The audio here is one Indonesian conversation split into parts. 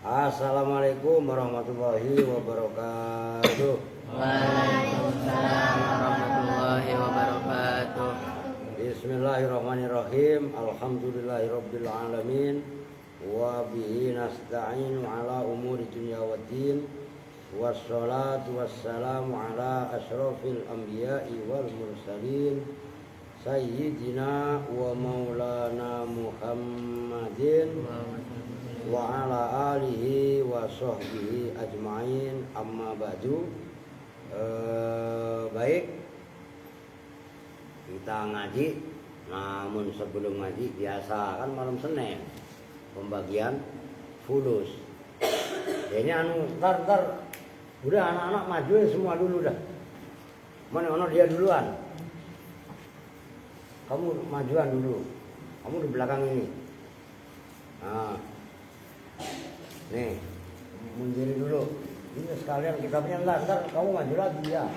Assalamualaikum warahmatullahi wabarakatuh. Waalaikumsalam warahmatullahi wabarakatuh. Bismillahirrahmanirrahim. Alhamdulillahirabbil alamin. Wa bihi nasta'inu ala umuri dunya waddin. Wassalatu wassalamu ala asyrafil anbiya'i wal mursalin. Sayyidina wa maulana Muhammadin wa ala alihi wa sahbihi ajma'in, amma ba'du. Baik, kita ngaji. Namun sebelum ngaji biasa kan malam Senin pembagian fulus. Ini ntar udah anak-anak maju semua dulu dah. Mana dia duluan. Kamu majuan dulu. Kamu di belakang ini. Nah. Nih, mundiri dulu. Ini sekalian kita punya ntar kamu maju lagi ya.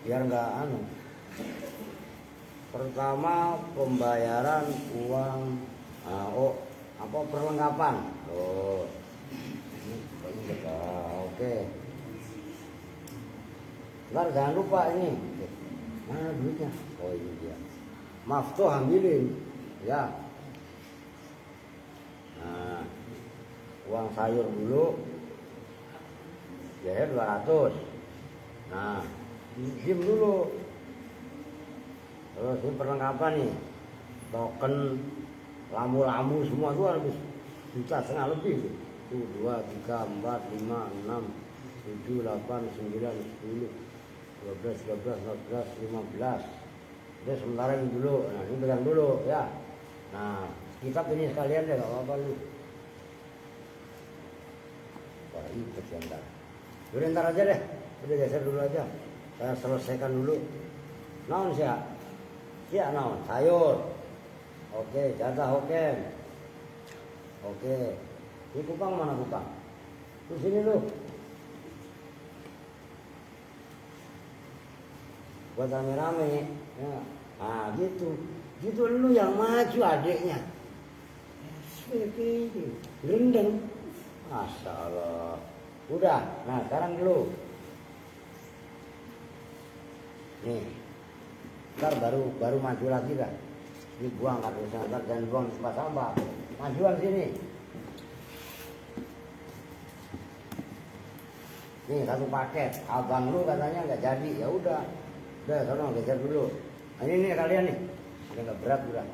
Biar enggak anu. Pertama pembayaran uang perlengkapan. Oh. Ini oke. Ntar jangan lupa ini. Mana duitnya? Oh ini dia. Maaf tuh ambilin. Ya. Nah, uang sayur dulu. Ya 200. Nah, disim dulu. Terus ini perlengkapan nih. Token, lampu-lampu semua tuh habis juta setengah lebih. Tuh 2, 3, 4, 5, 6, 7, 8, 9, 10, 12, 13, 14, 15. Udah sementara ini dulu. Nah, ini pegang dulu ya. Nah, kita ini sekalian deh, gak apa-apa lu. Wah, ikut ya ntar. Udah ntar aja deh. Udah geser dulu aja. Saya selesaikan dulu. Naon sih ya? Iya naon, sayur. Oke, jatah oke. Oke. Ini kupang mana kupang? Di sini lu. Buat rame-rame. Ya. Nah gitu. Gitu lu yang maju adiknya. Gendeng. Masya Allah. Udah, nah sekarang dulu. Nih. Ntar baru maju lagi dah. Ini buang kartusnya, ntar jangan buang di tempat sampah. Majuan sini. Nih satu paket. Abang lu katanya nggak jadi, ya udah. Udah, sono geser dulu. Nah, ini nih kalian nih. Udah nggak berat udah.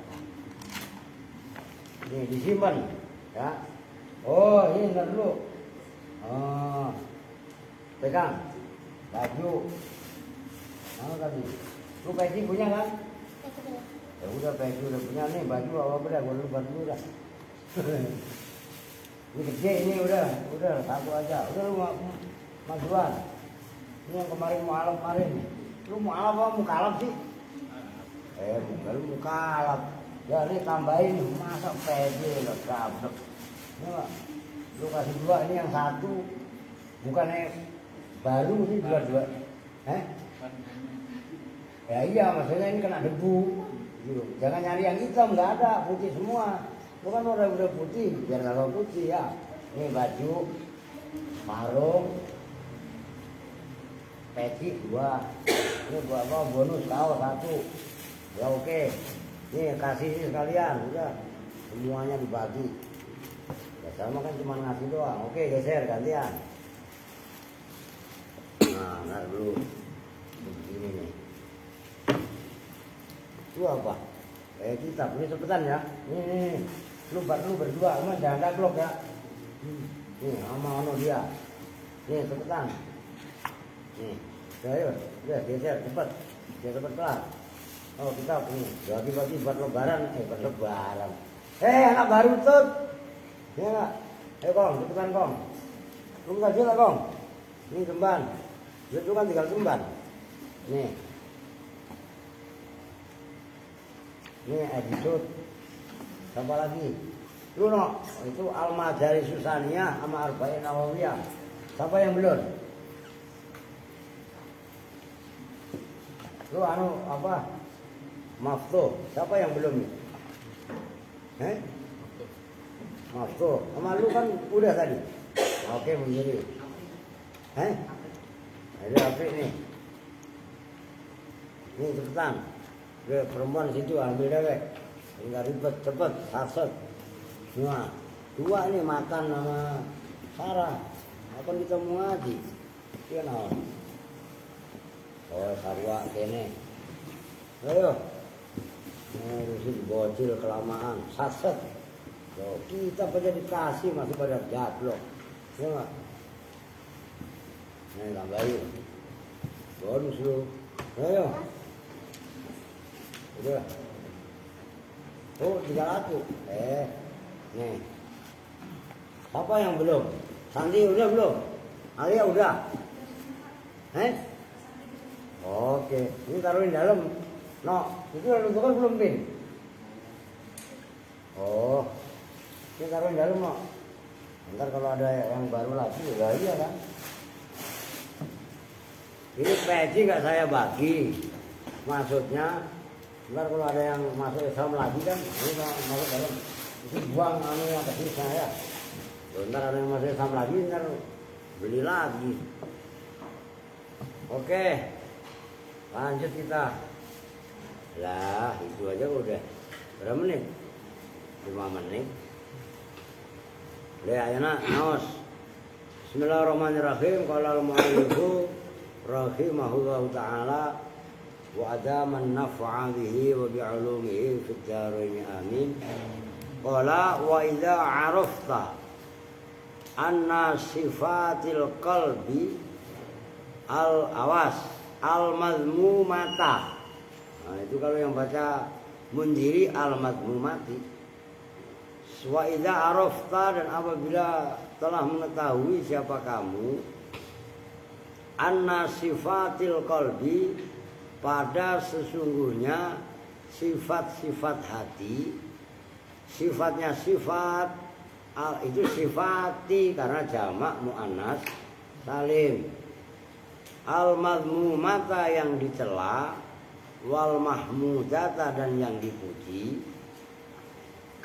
Nih disimpan, ya. Oh, ini ntar dulu. Oh, pegang. Baju. Mana tadi? Lu peci punya kan? Ya udah peci udah punya nih, baju apa dah, gua lupa dulu dah. Ini gede ini udah satu aja. Udah lu majuan. Ini yang kemarin mau kemarin. Lu mau apa mau kalap sih? Bukan lu mau kalap. Ya ini tambahin masa pede lo gablek. Lu kasih 2 ini yang 1. Bukannya baru sih 2. Ya iya maksudnya ini kena debu. Jangan nyari yang hitam, nggak ada, putih semua. Lu kan udah putih, biar nggak putih ya. Ini baju, sarung, peci 2. Ini buat apa? Bonus kaos 1. Ya oke. Nih kasih ini sekalian, udah semuanya dibagi. Ya sama kan cuma ngasih doang. Oke geser gantian. Nah dulu begini nih. Itu apa? Kitab ini cepetan ya. Nih. Lu berdua, emang jangan gaglok ya. Nih sama ono dia. Nih cepetan. Nih. Ayo, udah geser cepet. Biar cepet kelar. Oh kita nih bagi-bagi buat lebaran. Anak baru tuh. Ya enggak? Ayo Kong, cepetan Kong. Lu kasih lah Kong. Ini kemban. Itu kan tinggal kemban. Nih. Ini edisut. Siapa lagi? Lu no, itu Al-Madari Susaniyah sama Arba'in Nawawiyah. Siapa yang belum? Lu apa? Maftuh. Siapa yang belum? Maftuh. Sama lu kan udah tadi. Oke, begini. Ada apik nih. Ini cepetan. Udah perempuan situ ambil dewek. Enggak ribet, cepet, saset. Nah, dua nih makan sama Sarah. Apa kita mau ngaji? Iya nah. Oh, sarwa kene. Ayo. Ngurusin bocil kelamaan, saset. Loh, kita pada dikasih masih pada jablok. Ya enggak? Nih tambahin. Bonus lu. Ayo. Udah. Oh, 300. Nih. Apa yang belum? Sandi udah belum? Alia udah? Oke. Ini taruhin dalam. No, itu udah tentukan belum, Pin? Oh. Ini taruhin dalam, no. Ntar kalau ada yang baru lagi, ya iya kan? Ini peci nggak saya bagi. Maksudnya, ntar kalau ada yang masuk Islam lagi kan, ini masuk dalam. Itu buang yang kasih saya. Ntar ada yang masuk Islam lagi, ntar beli lagi. Oke, lanjut kita. Lah, itu aja udah berapa menit? 5 menit. Lihat ayo nak, naos. Bismillahirrahmanirrahim. Qala al-mu'allifu rahimahullahu ta'ala wa adaman naf'a bihi wa bi'ulumihi fid dharain amin. Qala wa idza 'arafta anna sifatil qalbi al-awas al-mazmumata. Nah, itu kalau yang baca Mundhiri al-mazmumati. Wa idza arafta, dan apabila telah mengetahui siapa kamu, anna sifatil qalbi, pada sesungguhnya sifat-sifat hati, sifatnya sifat itu sifati karena jamak muannas salim, al-mazmumata yang dicela, wal mahmudata dan yang dipuji,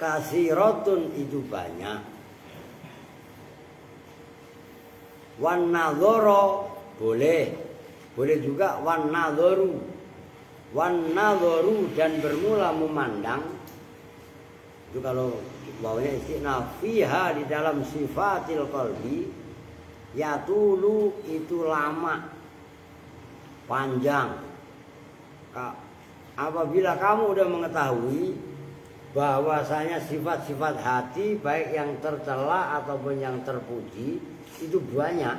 kasiratun itu banyak, wan nadhara boleh juga wan nadharu dan bermula memandang. Itu kalau bawahnya istiqna fiha di dalam sifatil qalbi, yatulu itu lama panjang. Apabila kamu udah mengetahui bahwasanya sifat-sifat hati baik yang tercela ataupun yang terpuji itu banyak,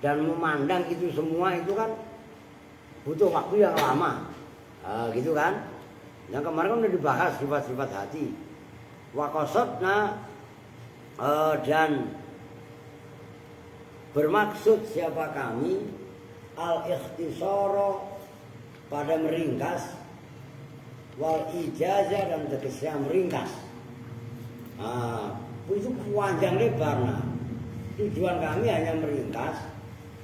dan memandang itu semua itu kan butuh waktu yang lama, gitu kan? Yang kemarin kan udah dibahas sifat-sifat hati. Waqasadna dan bermaksud siapa kami al-ikhtisara pada meringkas, wal ijazah dan tegesnya meringkas. Itu panjang lebar. Nah, tujuan kami hanya meringkas.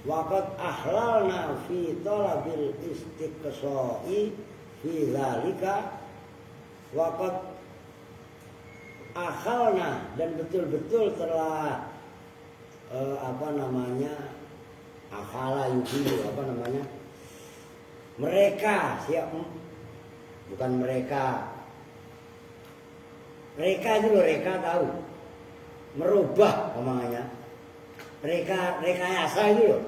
Waqad ahlalna fi talabil istiqsa'i fi dzalika. Waqad akhalna, dan betul-betul telah akhala yuhilu, mereka siap, bukan mereka itu loh, mereka tahu merubah omongannya, rekayasa itu loh.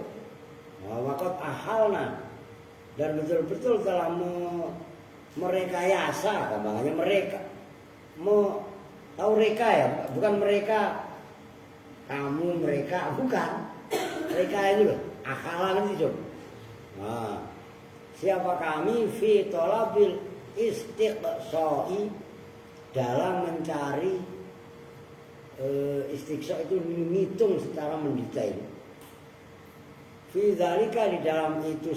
Waqad ahalna, dan betul-betul telah merekayasa omongannya, mereka tahu reka ya, bukan mereka kamu, mereka bukan, mereka itu loh, akhalan itu. Siapa kami fi talabil istiqsa'i, dalam mencari istiqsa itu menghitung secara mendetail. Fi dzalika, di dalam itu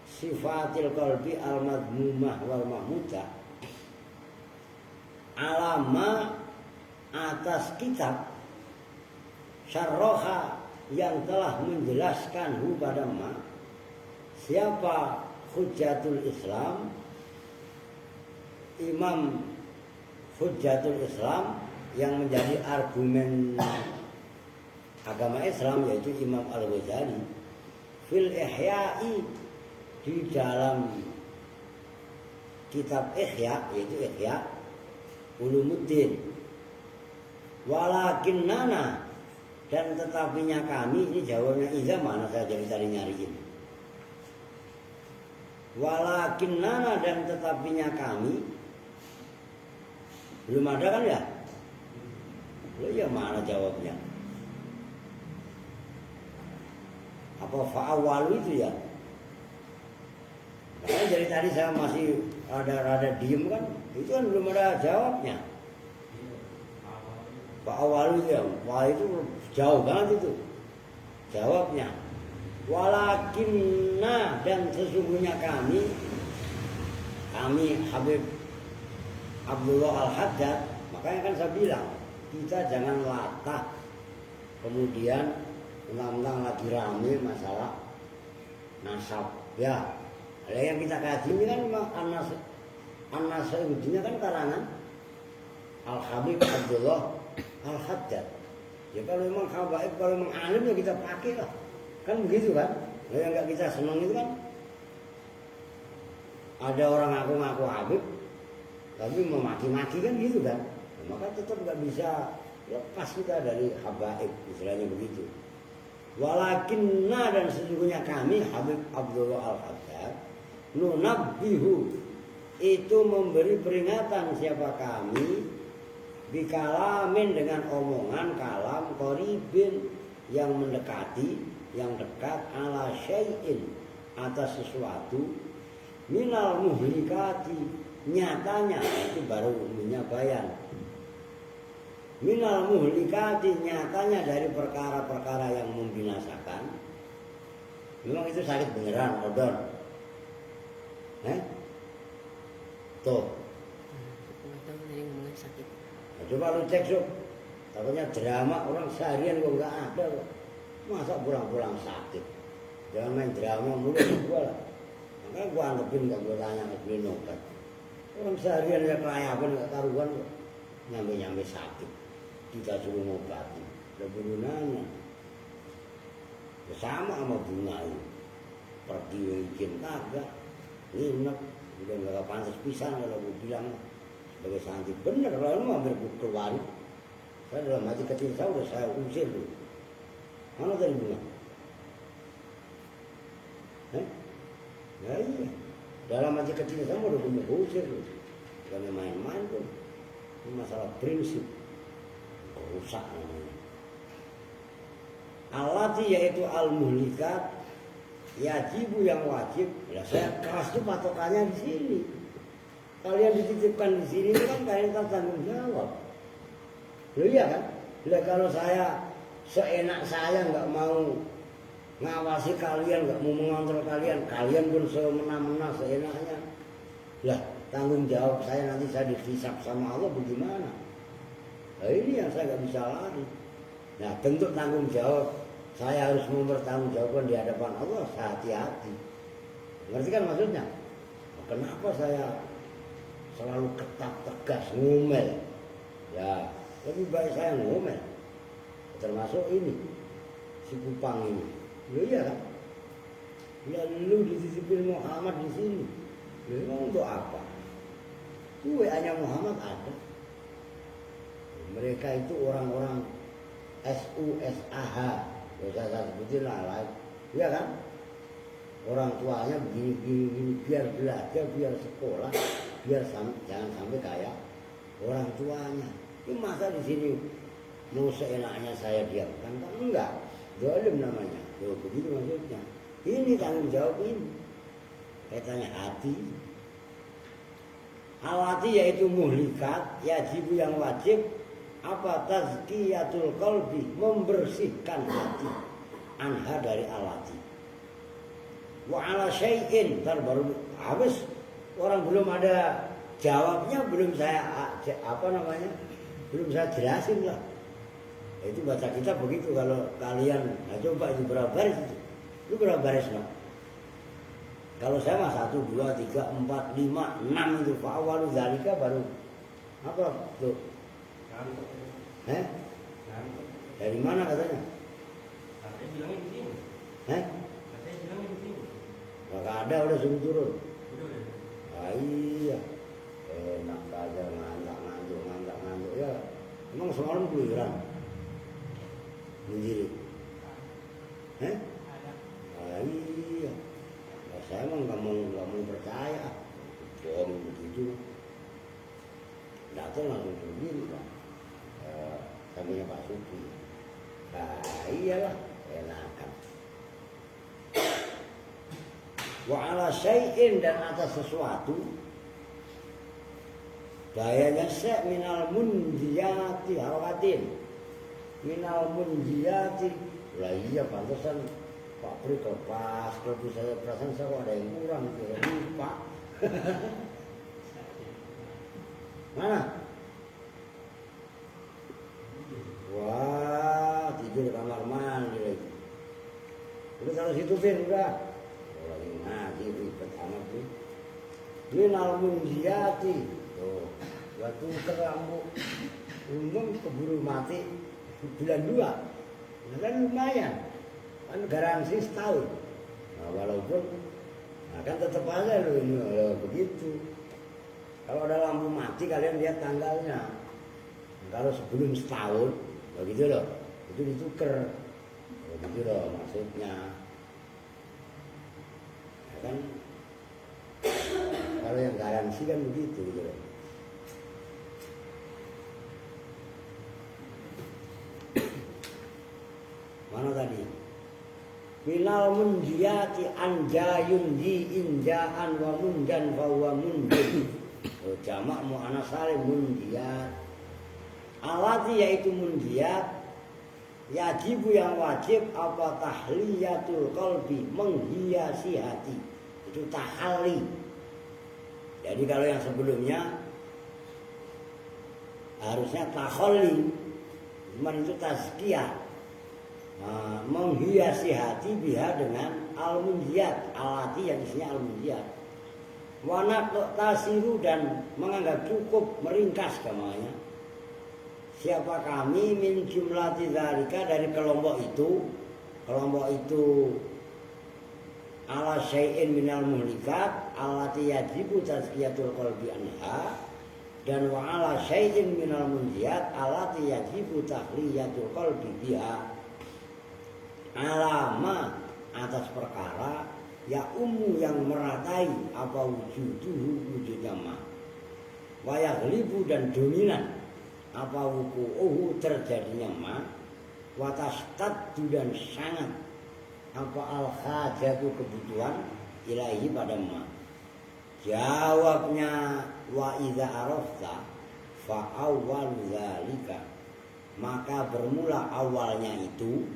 sifatil qalbi al-madmumah wal mahmudah, alama atas kitab syarroha yang telah menjelaskan pada siapa Hujjatul Islam, Imam Hujjatul Islam, yang menjadi argumen agama Islam, yaitu Imam Al-Ghazali, fil Ihya'i, di dalam kitab Ihya, yaitu Ihya Ulumuddin, walakinnana, dan tetapinya kami, ini jawabnya Iza, mana saya jadi cari nyariin. Walakinnana, dan tetapinya kami, belum ada kan ya? Loh ya, mana jawabnya? Apa fa'awalu itu ya? Karena dari tadi saya masih rada diem kan, itu kan belum ada jawabnya. Fa'awalu itu ya, wah itu jauh banget itu jawabnya. Walakinna, dan sesungguhnya kami Habib Abdullah Al-Haddad, makanya kan saya bilang kita jangan latah kemudian mentang-mentang lagi rame masalah nasab ya. Yang kita kaji ini kan memang An-Nasairuddinnya kan karangan Al-Habib Abdullah Al-Haddad. Ya kalau memang habaib, kalau memang alim ya kita pakai lah. Kan begitu kan? Yang enggak kita senang itu kan ada orang ngaku-ngaku habib tapi memaki-maki kan gitu kan. Nah, maka tetap nggak bisa lepas kita dari habaib, istilahnya begitu. Walakinna, dan sesungguhnya kami Habib Abdullah Al-Haddad, nunabbihu, itu memberi peringatan siapa kami, bikalamin, dengan omongan kalam, qoribin, yang mendekati, yang dekat, ala syai'in, atas sesuatu, minal muhlikati, nyatanya, itu baru umumnya bayan, minal muhlikati, nyatanya dari perkara-perkara yang membinasakan. Memang itu sakit beneran, odon. Tuh. Nah, coba lu cek Sob. Takutnya drama orang seharian kok nggak ada kok. Masa pulang-pulang sakit. Jangan main drama mulu gua lah. Makanya gua anggapin, gak gua tanya ke beli obat. Orang seharian ya kelayapan nggak karuan kok. Nyampe-nyampe sakit. Kita suruh ngobati, ada gunanya. Sama bunga itu, pergi izin kagak, nginep, udah nggak pantas pisan kalau gue bilang sebagai santri. Bener kalau lu hampir keluar, saya dalam hati kecil saya udah saya usir dulu. Mana tadi bunga? Ya iya, dalam hati kecil saya udah punya usir dulu. Bukan main-main tuh, ini masalah prinsip. Rusak namanya. Allati, yaitu al-muhlikat, yajibu, yang wajib. Ya saya keras tuh patokannya di sini. Kalian dititipkan di sini kan kalian tanggung jawab. Loh iya kan? Lah kalau saya seenak saya nggak mau ngawasi kalian, nggak mau mengontrol kalian, kalian pun semena-mena seenaknya. Lah tanggung jawab saya nanti saya dihisab sama Allah bagaimana? Nah, ini yang saya nggak bisa lari. Nah, bentuk tanggung jawab saya harus mempertanggungjawabkan di hadapan Allah, hati-hati. Ngerti kan maksudnya? Nah, kenapa saya selalu ketat, tegas, ngomel? Ya, lebih baik saya ngomel. Termasuk ini, si Kupang ini. Loh iya kan? Ya lu dititipin Muhammad di sini. Loh emang untuk apa? WA-nya Muhammad ada. Mereka itu orang-orang SUSAH, saya sebutin lah, ya kan? Orang tuanya begini, biar belajar, biar sekolah, biar jangan sampai kayak orang tuanya. Ini masa di sini mau seenaknya saya diamkan? Kan enggak, zalim namanya. Tuh begitu maksudnya. Ini tanggung jawab ini. Kaitannya hati. Al-hati yaitu muhlikat, yajibu, yang wajib. Apa tazkiyatul qalbi, membersihkan hati, anha, dari al-hati. Wa ala syai'in, ntar baru habis, orang belum ada jawabnya, belum saya belum saya jelasin lah. Itu baca kitab begitu. Kalau kalian coba itu berapa baris itu berapa baris no? Kalau saya mah 1, 2, 3, 4, 5, 6 itu fa'awalu dzalika, baru apa tuh? Dari mana katanya? Hah? Gak ada, udah suruh turun. Ah, iya, enak aja ngantuk ya. Emang semalam keluyuran sendiri. Hah? Ah, iya. Nah, saya emang nggak mau percaya. Bohong begitu. Datang langsung sendiri kan. Sampingnya Pak Suki. Nah, iyalah, enakan. Wa ala syai'in, dan atas sesuatu dayanya syai' minal munjiyati hawatin minal munjiyati. Lah iya, pantesan Pak Pri pas kalau saya perasaan saya ada yang kurang, saya lupa. Mana? Wah, tidur di kamar mandi lagi. Udah taruh situ Fir, udah. Lagi ngaji ribet amat tuh. Minal munjiyati. Tuh, batu kerambu. Untung keburu mati bulan 2. Nah, kan lumayan. Kan garansi setahun. Nah, walaupun kan tetap aja loh ini begitu. Kalau ada lampu mati kalian lihat tanggalnya. Kalau sebelum setahun, begitu loh. Itu dituker. Begitu loh maksudnya. Kan kalau yang garansi kan begitu gitu. Mana tadi? Minal munjiyati anjayun di injaan wa munjan fa wa munjin. Jamak muannas salim munjiyat. Alati yaitu munjiyat. Yajibu yang wajib apa tahliyatul qalbi, menghiasi hati. Itu tahalli. Jadi kalau yang sebelumnya harusnya takhalli, cuman itu tazkiyah. Nah, menghiasi hati biha dengan al-munjiyat, alati yang isinya al-munjiyat. Wanak tasiru, dan menganggap cukup, meringkas namanya. Siapa kami min jumlati dzalika, dari kelompok itu ala syai'in minal muhlikat allati yajibu tazkiyatul qalbi anha, dan wa ala syai'in minal munjiyat allati yajibu tahliyatul qalbi biha, alama atas perkara ya yang meratai apa wujudnya ma wa yaghlibu, dan dominan apa wuku'uhu terjadinya ma wa tastaddu, dan sangat apa al-hajatu kebutuhan ilahi pada ma. Jawabnya wa idza arafta fa awwal dzalika, maka bermula awalnya itu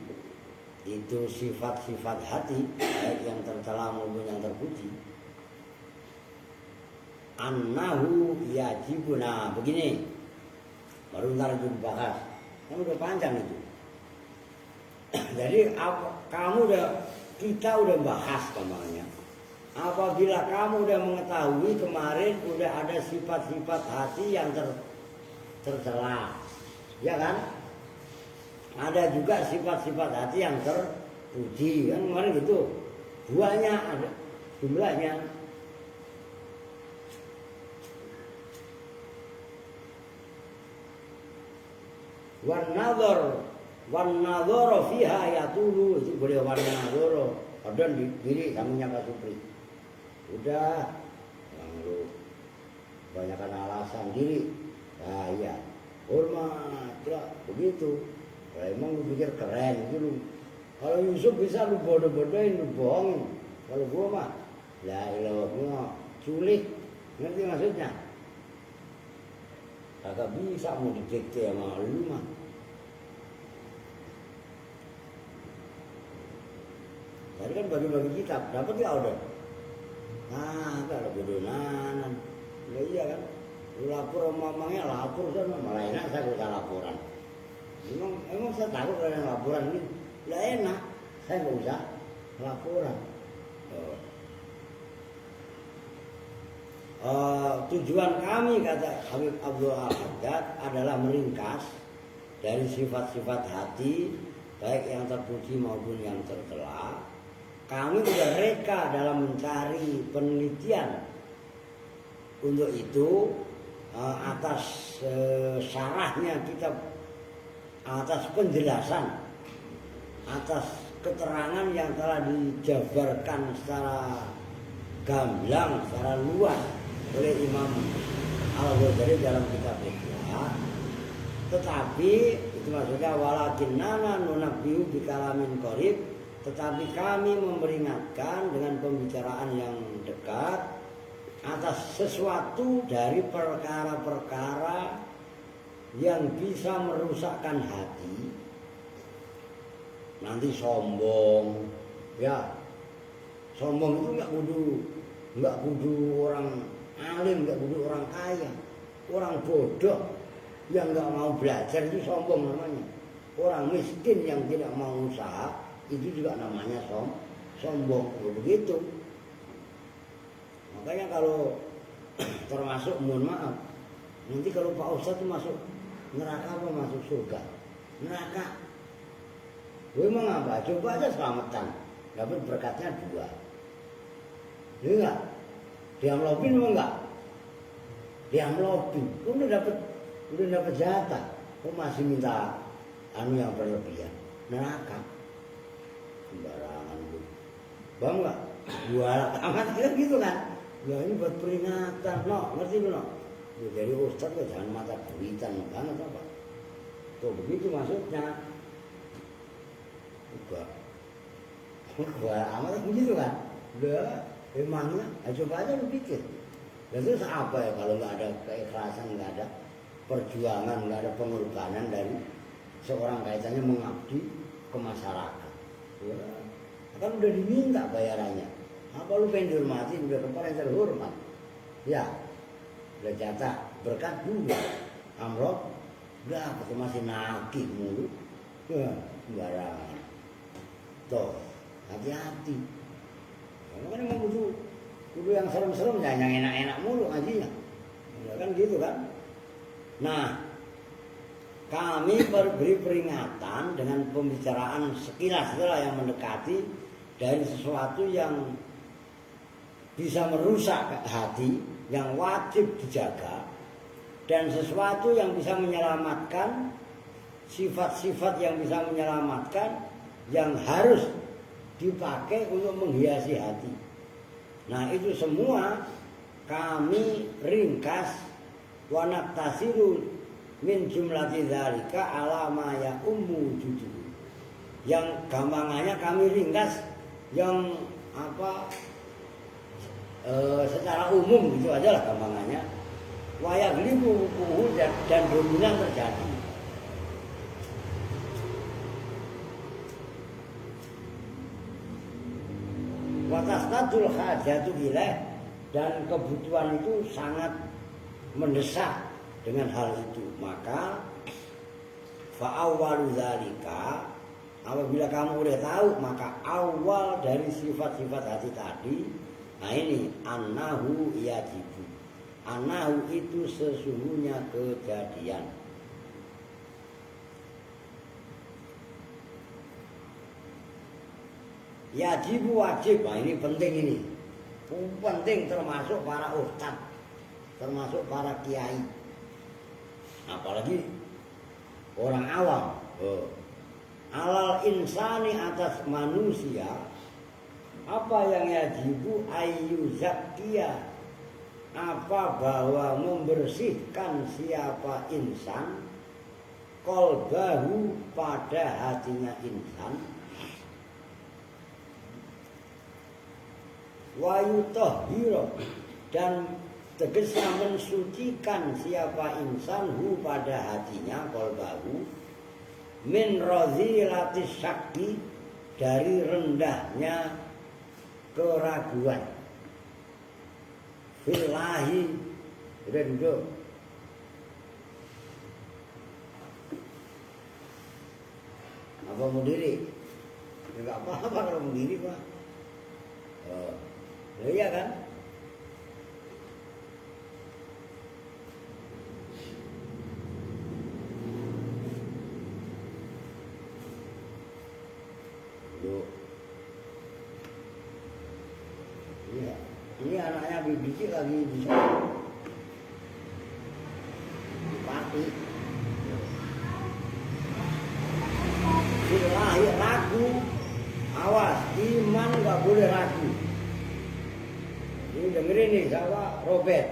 sifat-sifat hati baik yang tercela maupun yang terpuji. Annahu yajibu, nah begini baru ntar dibahas, kan udah panjang itu. Jadi kita udah bahas kemarinnya. Apabila kamu udah mengetahui kemarin udah ada sifat-sifat hati yang tercela, ya kan? Ada juga sifat-sifat hati yang terpuji, kan kemarin gitu. Duanya ada jumlahnya. Wan nadhara fiha yatulu, itu boleh wan nadhara. Ada di diri sampingnya Pak Supri. Udah, yang lu banyakkan alasan diri. Nah iya, hormat, ya begitu. Kalau emang lu pikir keren itu lu. Kalau Yusuf bisa lu bodoh-bodohin, lu bohongin. Kalau gua mah, la ilaha illallah, sulit. Ngerti maksudnya? Kagak bisa mau didikte sama lu mah. Tadi kan bagi-bagi kitab, dapat gak order? Nah, gak ada bodoh-nanan. Ya iya kan? Lu lapor sama mamanya, lapor sana. Malah enak saya gak laporan. Emang saya takut kalau yang laporan ini. Ya enak, saya gak usah laporan. Tujuan kami, kata Habib Abdul Al-Haddad, adalah meringkas dari sifat-sifat hati baik yang terpuji maupun yang tercela. Kami sudah reka dalam mencari penelitian. Untuk itu atas syarahnya kitab, atas penjelasan, atas keterangan yang telah dijabarkan secara gamblang, secara luas oleh Imam Al-Ghazali dalam kitab Ihya. Tetapi itu maksudnya walakinnana nunabbihu bikalamin qarib, tetapi kami memperingatkan dengan pembicaraan yang dekat atas sesuatu dari perkara-perkara yang bisa merusakkan hati. Nanti sombong, ya sombong itu nggak kudu orang alim, nggak kudu orang kaya, orang bodoh yang nggak mau belajar itu sombong namanya. Orang miskin yang tidak mau usaha itu juga namanya sombong. Begitu. Makanya kalau termasuk, mohon maaf, nanti kalau Pak Ustadz itu masuk neraka apa masuk surga? Neraka. Gue mau ngapa? Coba aja selamatan, dapat berkatnya 2. Iya enggak? Diamlopin mau enggak? Diamlopin. Udah dapat jatah. Kok masih minta yang berlebihan? Neraka. Sembarangan lu. Bang enggak? Buat amat gitu kan? Ya ini buat peringatan, no, ngerti lu no? Ya, jadi Ustadz jangan mata duitan banget apa? Tuh begitu maksudnya. Gua amat begitu kan? Udah, emangnya, coba aja lu pikir. Dan terus apa ya kalau nggak ada keikhlasan, nggak ada perjuangan, nggak ada pengorbanan dari seorang kaitannya mengabdi ke masyarakat. Ya, kan udah diminta bayarannya. Apa lu pengen dihormati, udah kepala yang terhormat. Ya, udah jatah berkat dulu. Amrok, udah masih nagih mulu. Ya, sembarangan. Tuh, hati-hati. Karena kan emang kudu yang serem-serem, jangan yang enak-enak mulu ngajinya. Ya kan gitu kan. Nah, kami beri peringatan dengan pembicaraan sekilas yang mendekati dari sesuatu yang bisa merusak hati, yang wajib dijaga, dan sesuatu yang bisa menyelamatkan, sifat-sifat yang bisa menyelamatkan, yang harus dipakai untuk menghiasi hati. Nah itu semua kami ringkas wa naktasiru min jumlati dzalika ala ma ya ummu jujur. Yang gampangannya kami ringkas yang secara umum gitu aja lah gampangannya. Wa yaghlibu rukuhu dan dominan terjadi. Watastadul hajatu ilaih, dan kebutuhan itu sangat mendesak dengan hal itu. Maka fa'awwalu dzalika, apabila kamu udah tahu, maka awal dari sifat-sifat hati tadi, nah ini annahu yajibu. Annahu itu sesungguhnya kejadian. Yajibu wajib, nah ini penting ini. Penting termasuk para ustadz, termasuk para kiai. Apalagi orang awam. Alal insani atas manusia, apa yang yajibu ayu zakia, apa bahwa membersihkan siapa insan qalbahu pada hatinya insan, wa yutahhira, dan tegasnya mensucikan siapa insan hu pada hatinya qalbahu min radhilatis syakki, dari rendahnya keraguan fillahi. Udah duduk. Apa mau diri? Enggak apa-apa kalau mau diri Pak. Iya kan? Ini anaknya BBC lagi di sana. Di Pati. Silahi ragu. Awas, iman nggak boleh ragu. Ini dengerin nih, siapa? Robert.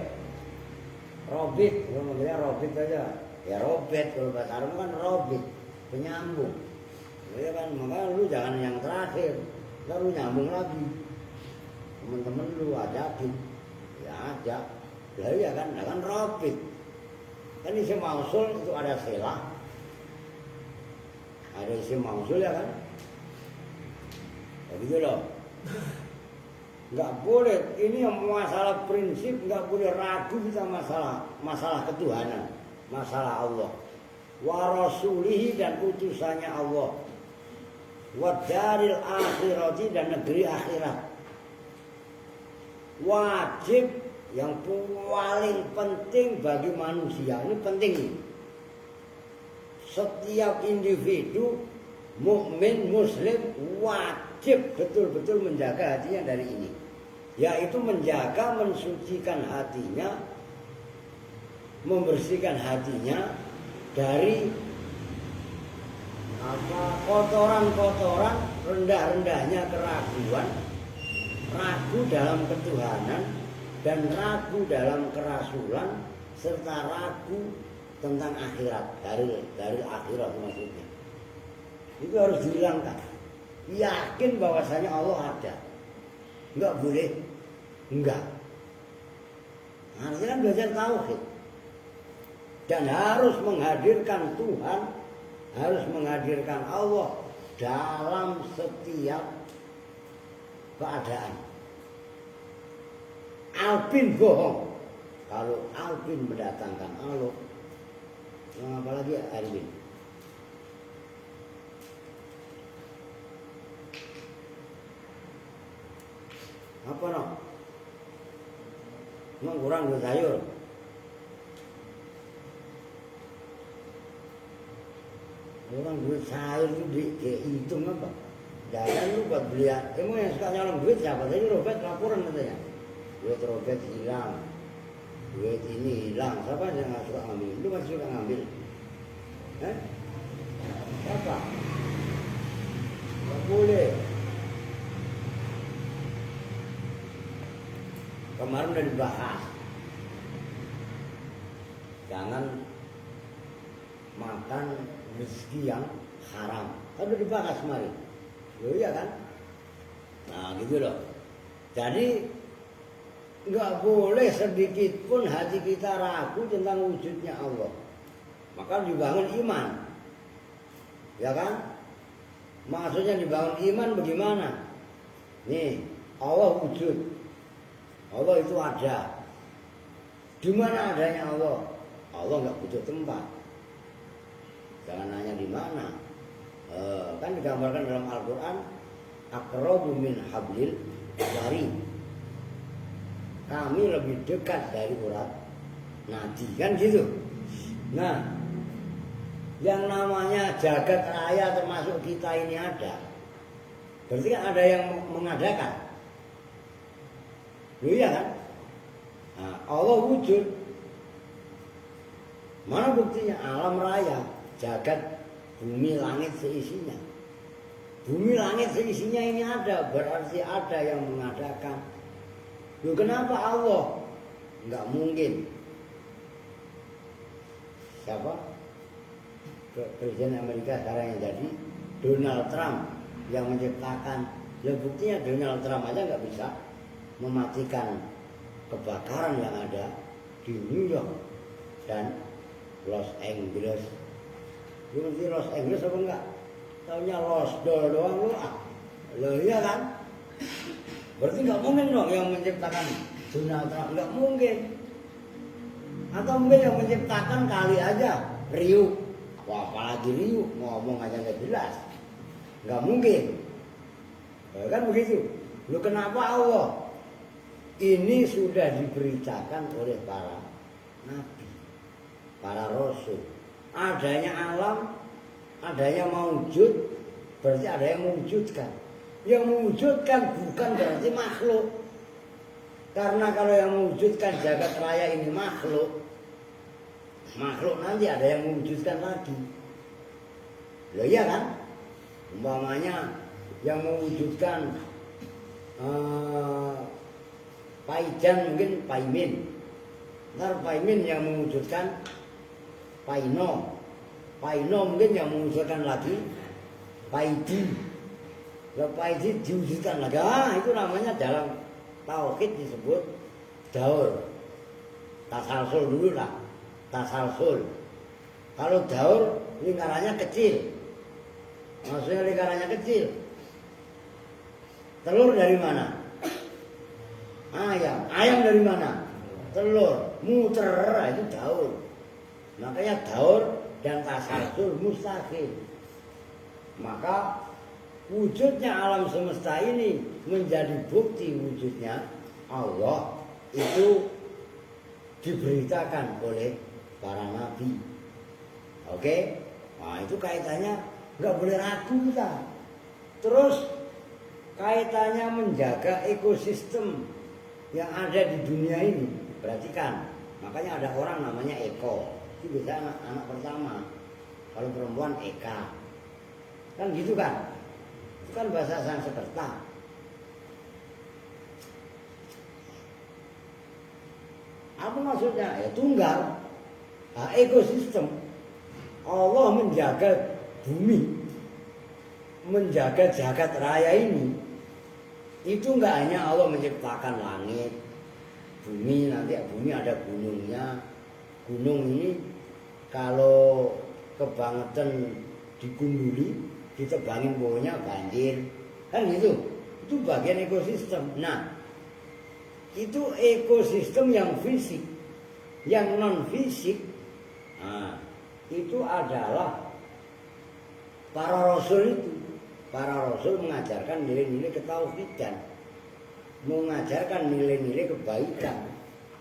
Robit, kalau ngomongnya Robit aja. Ya Robert, kalau bahasa Arab kan Robit, penyambung. Ya kan, makanya lu jangan yang terakhir, ntar lu nyambung lagi. Temen-temen lu ajakin, ya ajak. Lah iya kan Robit. Kan isim mausul itu ada selah, ada isim mausul ya kan. Begitu loh. Nggak boleh, ini yang masalah prinsip, nggak boleh ragu kita masalah ketuhanan, masalah Allah. Wa rasulihi dan utusannya Allah. Wa daril akhirati dan negeri akhirat. Wajib yang paling penting bagi manusia, ini penting nih. Setiap individu mukmin muslim wajib betul-betul menjaga hatinya dari ini, yaitu menjaga, mensucikan hatinya, membersihkan hatinya dari kotoran-kotoran, rendah-rendahnya keraguan, ragu dalam ketuhanan dan ragu dalam kerasulan, serta ragu tentang akhirat, dari akhirat maksudnya. Itu harus dihilangkan. Yakin bahwasanya Allah ada. Enggak boleh. Enggak. Harusnya kan belajar tauhid. Dan harus menghadirkan Tuhan, harus menghadirkan Allah dalam setiap keadaan. Alpin bohong kalau Alpin mendatangkan Allah. Yang apa lagi Alvin? Apa no? Emang kurang duit sayur. Kurang duit sayur itu dihitung apa? Jangan lu buat beli. Emang yang suka nyolong duit siapa? Tadi Robert laporan katanya. Duit Robert hilang. Duit ini hilang. Siapa yang nggak suka ngambil? Lu masih suka ngambil? Siapa? Nggak boleh. Kemarin udah dibahas. Jangan makan rezeki yang haram. Kan udah dibahas kemarin. Loh iya kan? Nah gitu loh. Jadi nggak boleh sedikit pun hati kita ragu tentang wujudnya Allah. Maka dibangun iman. Ya kan? Maksudnya dibangun iman bagaimana? Nih, Allah wujud. Allah itu ada. Di mana adanya Allah? Allah nggak butuh tempat. Jangan nanya di mana. Kan digambarkan dalam Al-Quran, aqrabu min hablil warid. Kami lebih dekat dari urat nadi, kan gitu. Nah, yang namanya jagat raya termasuk kita ini ada. Berarti kan ada yang mengadakan. Iya kan? Nah, Allah wujud. Mana buktinya? Alam raya, jagat, bumi, langit seisinya. Bumi, langit seisinya ini ada, berarti ada yang mengadakan. Loh, kenapa Allah? Enggak mungkin. Siapa? Presiden Amerika sekarang yang jadi Donald Trump yang menciptakan. Ya buktinya Donald Trump aja nggak bisa mematikan kebakaran yang ada di New York dan Los Angeles. Lu ngerti Los Angeles apa enggak? Taunya Los doang lu ah. Loh iya kan? Berarti nggak mungkin dong yang menciptakan Donald Trump, nggak mungkin. Atau mungkin yang menciptakan kali aja Rio. Wah apalagi Rio ngomong aja nggak jelas. Nggak mungkin. Kan begitu. Lu kenapa Allah? Ini sudah diberitakan oleh para nabi, para rasul. Adanya alam, adanya maujud, berarti ada yang mewujudkan. Yang mewujudkan bukan berarti makhluk. Karena kalau yang mewujudkan jagat raya ini makhluk nanti ada yang mewujudkan lagi. Loh iya kan? Umpamanya yang mewujudkan Paijan mungkin Paimin. Ntar Paimin yang mewujudkan Paino. Paino mungkin yang mewujudkan lagi Paidi. Kalau Paidi diwujudkan lagi. Itu namanya dalam tauhid disebut daur. Tasalsul dulu lah. Tasalsul. Kalau daur lingkarannya kecil. Maksudnya lingkarannya kecil. Telur dari mana? Ayam. Ayam dari mana? Telur. Muter, itu daur. Makanya daur dan tasalsul mustahil. Maka wujudnya alam semesta ini menjadi bukti wujudnya Allah itu diberitakan oleh para nabi. Oke? Nah itu kaitannya nggak boleh ragu kita. Terus kaitannya menjaga ekosistem yang ada di dunia ini. Perhatikan, makanya ada orang namanya Eko. Itu biasanya anak pertama. Kalau perempuan Eka. Kan gitu kan? Itu kan bahasa Sanskerta. Apa maksudnya? Ya tunggal. Nah, ekosistem. Allah menjaga bumi, menjaga jagat raya ini. Itu enggak hanya Allah menciptakan langit, bumi, nanti bumi ada gunungnya. Gunung ini kalau kebangetan digunduli, ditebangin pohonnya banjir. Kan gitu. Itu bagian ekosistem. Nah, itu ekosistem yang fisik. Yang non fisik, nah, itu adalah para rasul itu. Para rasul mengajarkan nilai-nilai ketauhidan, mengajarkan nilai-nilai kebaikan.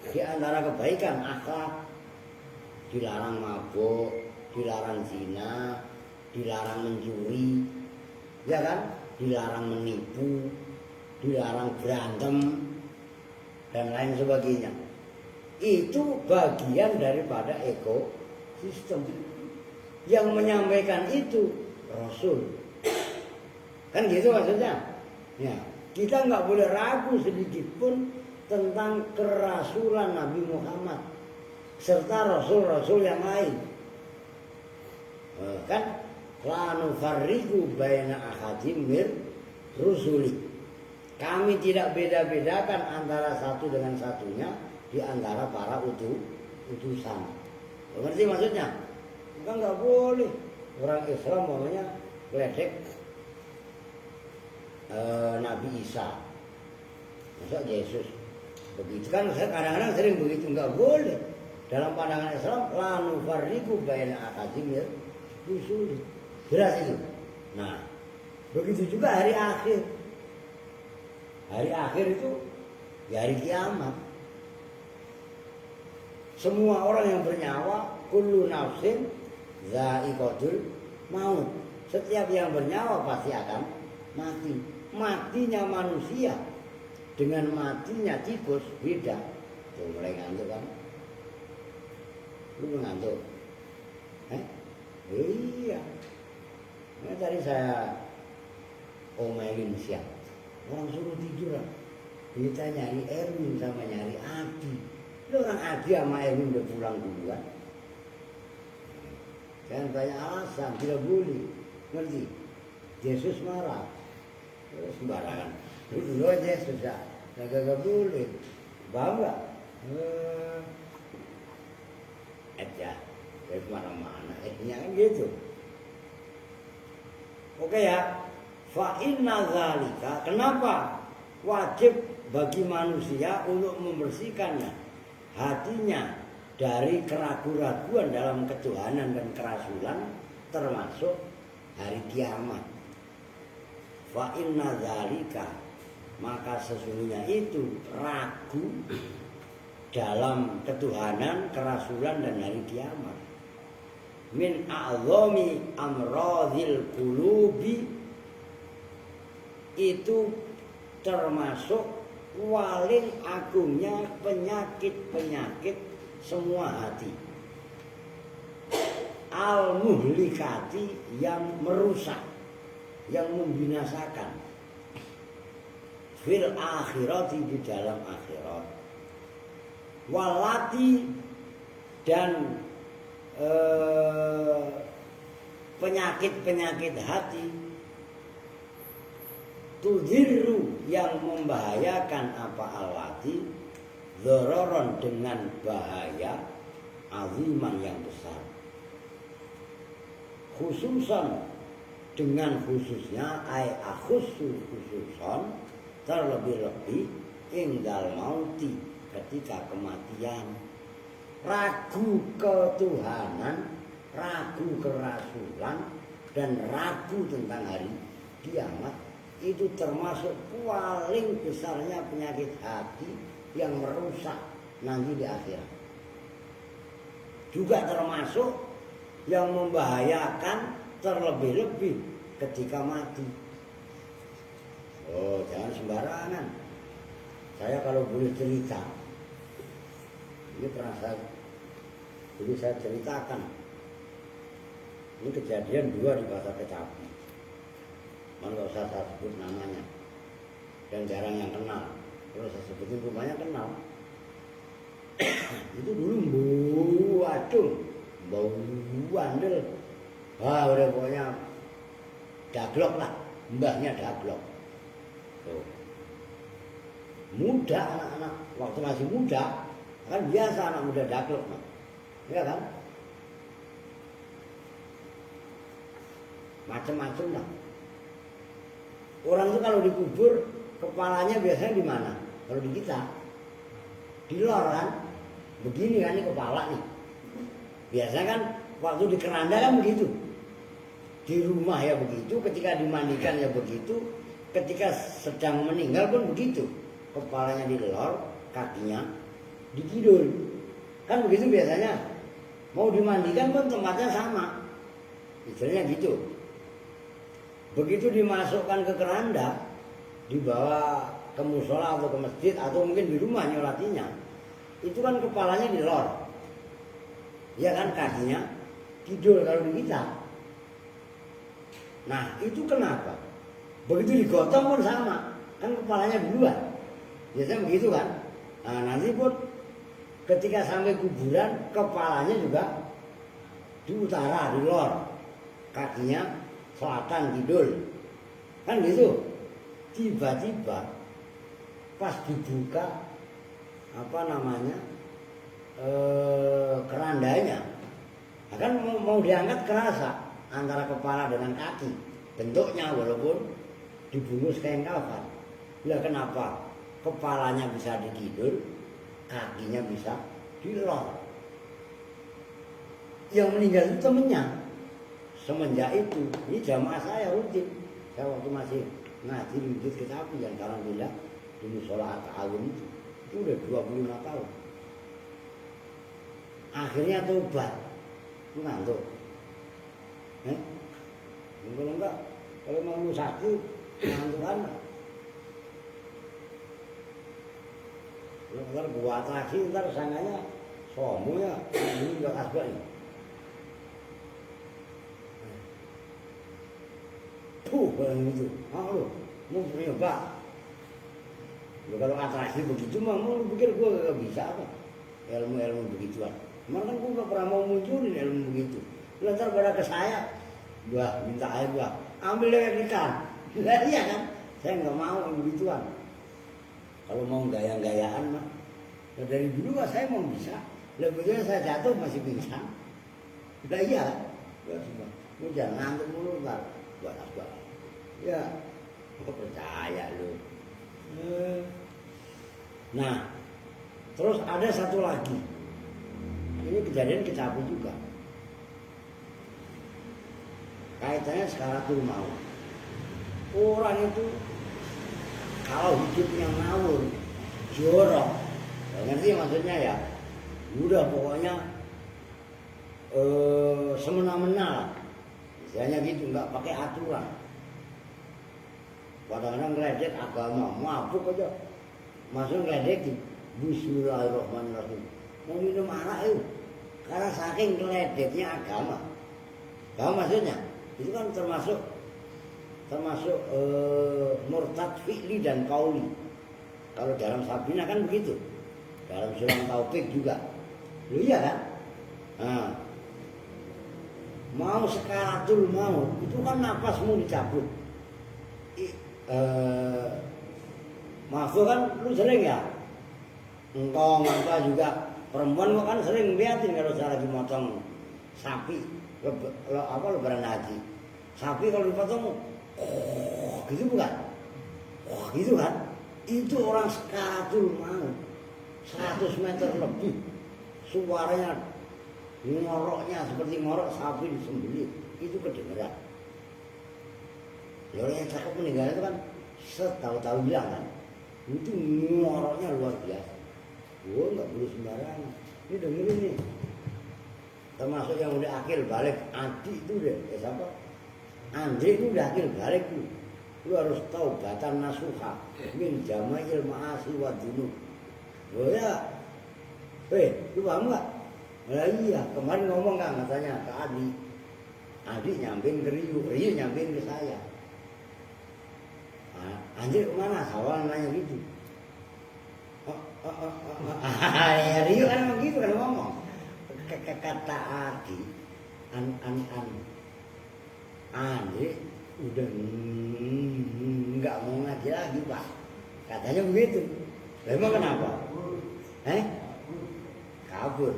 Di antara kebaikan akhlak, dilarang mabuk, dilarang zina, dilarang mencuri, ya kan? Dilarang menipu, dilarang berantem, dan lain sebagainya. Itu bagian daripada ekosistem. Yang menyampaikan itu Rasul. Kan gitu maksudnya. Ya, kita nggak boleh ragu sedikit pun tentang kerasulan Nabi Muhammad serta Rasul-Rasul yang lain. Kan la nufarriqu baina ahadin mir rusuli. Kami tidak beda-bedakan antara satu dengan satunya di antara para utusan. Ngerti maksudnya? Kita nggak boleh orang Islam namanya ledek Nabi Isa, masa Yesus begitu kan? Kadang-kadang sering begitu, nggak boleh. Dalam pandangan Islam la nufarriqu baina ahadin mir rusuli. Jelas itu. Nah, begitu juga hari akhir. Hari akhir itu ya hari kiamat. Semua orang yang bernyawa, kullu nafsin dha'iqatul maut. Setiap yang bernyawa pasti akan mati. Matinya manusia dengan matinya tikus beda. Tuh mulai ngantuk kan? Lu ngantuk? Iya. Nah, tadi saya omelin siang. Orang suruh tidur lah. Kita nyari Erwin sama nyari Adi. Lu orang Adi sama Erwin udah pulang duluan. Jangan banyak alasan, tidak boleh. Ngerti? Yesus marah. Terus sembarangan. Lu dulu aja Yesus ya. Gak boleh. Bangga. Ya. Dari mana-mana. Etnya kan gitu. Oke ya. Fa inna dzalika, kenapa wajib bagi manusia untuk membersihkannya hatinya dari keraguan-raguan dalam ketuhanan dan kerasulan, termasuk hari kiamat. Fa inna dzalika, maka sesungguhnya itu ragu dalam ketuhanan, kerasulan dan hari kiamat. Min a'zami amradhil qulubi, itu termasuk paling agungnya penyakit-penyakit semua hati. Al-muhlikati, yang merusak, yang membinasakan. Fil akhirati, di dalam akhirat. Walati, dan penyakit-penyakit hati. Tudziru, yang membahayakan apa alati. Dzararan, dengan bahaya aziman, yang besar. Khususan, dengan khususnya, ay akhusu khususon, terlebih-lebih ingdal mauti, ketika kematian. Ragu ketuhanan, ragu kerasulan, dan ragu tentang hari kiamat, itu termasuk paling besarnya penyakit hati yang merusak nanti di akhirat. Juga termasuk yang membahayakan terlebih-lebih ketika mati. Oh, jangan sembarangan. Saya kalau boleh cerita, ini pernah saya ceritakan. Ini kejadian 2 di Pasar Kecapi. Mana nggak usah saya sebut namanya, dan jarang yang kenal. Kalau saya sebutin rumahnya kenal. Itu dulu bau bandel. Wah, udah pokoknya daglok lah, mbahnya daglok. Tuh. Muda anak-anak, waktu masih muda, kan biasa anak muda daglok, nah. Ya kan? Macam-macam lah. Orang itu kalau dikubur, kepalanya biasanya di mana? Kalau di kita, di lor kan? Begini kan, ini kepala nih. Biasanya kan waktu di keranda kan begitu. Di rumah ya begitu, ketika dimandikan ya begitu, ketika sedang meninggal pun begitu. Kepalanya di lor, kakinya dikidul. Kan begitu biasanya. Mau dimandikan pun tempatnya sama. Istilahnya gitu. Begitu dimasukkan ke keranda, dibawa ke musola atau ke masjid atau mungkin di rumah nyolatinya, itu kan kepalanya di lor. Ya kan, kakinya kidul kalau di kita. Nah, itu kenapa? Begitu digotong pun sama, kan kepalanya duluan. Biasanya begitu kan. Nah, nanti pun ketika sampai kuburan, kepalanya juga di utara, di lor. Kakinya selatan, kidul. Kan gitu. Tiba-tiba pas dibuka kerandanya, nah kan mau diangkat kerasa antara kepala dengan kaki bentuknya, walaupun dibungkus kain kafan. Lah kenapa kepalanya bisa dikidul, kakinya bisa dilor? Yang meninggal itu temennya. Semenjak itu, ini jamaah saya rutin. Saya waktu masih ngaji di Masjid Kecapi yang sekarang pindah di Musola At-Ta'awun itu udah 25 tahun. Akhirnya tobat. Lu ngantuk. Kalau mau sakit, ngantuk kan. Ntar buat lagi, ntar sananya somu ya, ini gak kasbah ini. Barang itu, lu mau nyoba. Ya kalau atraksi begitu mah, mau lu pikir gue gak bisa apa? Ilmu-ilmu begituan. Emang kan gue gak pernah mau munculin ilmu begitu. Lantar pada ke saya, gua minta air gua, ambil dari ikan. Lah iya kan? Saya gak mau begituan. Kalau mau gaya-gayaan mah, nah, dari dulu mah saya mau bisa. Lah begitu saya jatuh masih pingsan. Lah iya, gua cuma, lu jangan ngantuk mulu ntar. Buat apa? Ya, gua percaya lu. Nah, terus ada satu lagi. Ini kejadian Kecapi juga. Kaitannya sekaratul maut. Orang itu kalau hidupnya ngawur, jorok, ngerti maksudnya ya? Udah pokoknya semena-mena lah. Misalnya gitu, nggak pakai aturan. Kadang-kadang ngeledek agama, mabuk aja. masuk ngeledek Bismillahirrahmanirrahim. Mau minum arak itu karena saking keledeknya agama. Paham maksudnya? Itu kan termasuk murtad fi'li dan qauli. Kalau dalam Sabina kan begitu. Dalam Sulam Taufik juga. Loh iya kan? Nah, mau sekaratul maut itu kan napasmu dicabut. Mahfud kan lu sering ya, engkong apa juga perempuan gua kan sering liatin kalau saya lagi motong sapi, lebaran haji, sapi kalau dipotong, gitu bukan? Gitu kan? Itu orang sekaratul maut, 100 meter lebih, suaranya ngoroknya seperti ngorok sapi disembelih, itu kedengeran. Orang yang cakep meninggal itu kan setahu-tahu bilang kan, itu ngoroknya luar biasa. Wah nggak boleh sembarangan. Ini dengerin nih. Termasuk yang udah akhir balik, Adi itu deh, siapa? Andre itu udah akhir balik tuh. Lu harus tahu batan nasuha min jamail ma'asi wa dunub. Oh ya, lu paham nggak? Nah, iya, kemarin ngomong kan katanya ke Adi. Adi nyampein ke Rio nyampein ke saya. Anjir kemana? Sawal nanya gitu. Ya Rio kan begitu kan ngomong. Kata Adi, Anjir udah nggak mau ngaji lagi Pak. Katanya begitu. Memang kenapa? Kabur.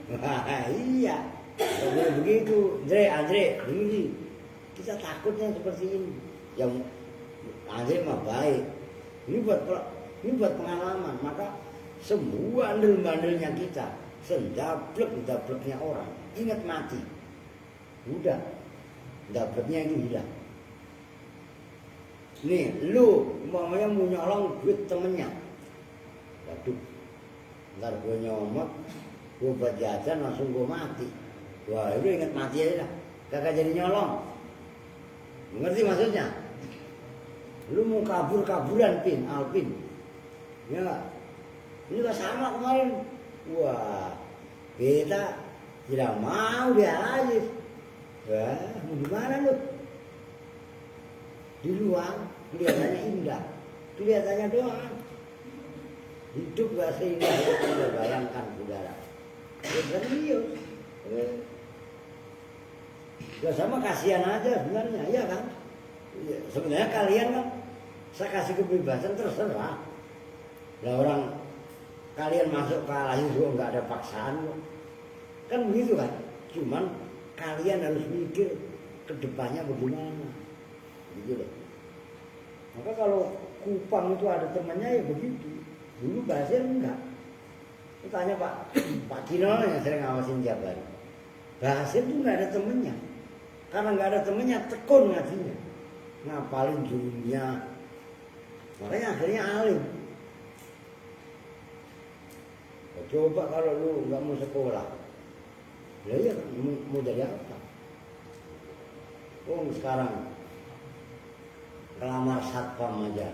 Iya. Kalau begitu, Andre, ini kita takutnya seperti ini. Yang Andre mah baik. Ini buat pengalaman. Maka semua bandel-bandelnya kita, sendablek-dableknya orang, ingat mati. Udah, dableknya itu hilang. Nih, lu umpamanya mau nyolong duit temennya. Waduh, ntar gue nyomot, gue buat jajan langsung gue mati. Wah, itu ingat mati aja lah. Kagak jadi nyolong. Mengerti maksudnya? Lu mau kabur-kaburan Alpin. Ya enggak? Ini juga sama kemarin. Wah, kita tidak mau dia aja. Wah, mau gimana lu? Di luar, kelihatannya indah. Kelihatannya doang. Hidup gak seindah yang Anda bayangkan, saudara. Ya serius. Ya sama kasihan aja sebenarnya, iya kan? Ya, sebenarnya kalian kan saya kasih kebebasan terserah. Lah orang kalian masuk ke Allah itu nggak ada paksaan kok. Kan begitu kan? Cuman kalian harus mikir ke depannya bagaimana. Gitu loh. Maka kalau Kupang itu ada temannya ya begitu. Dulu Basir enggak. Itu tanya Pak Kino yang sering ngawasin Jabar. Basir itu enggak ada temennya. Karena enggak ada temennya, tekun ngajinya. Ngapalin dunia. Makanya akhirnya alim. Coba kalau lu enggak mau sekolah. Ya iya, mau jadi apa? Oh sekarang kelamar satpam aja.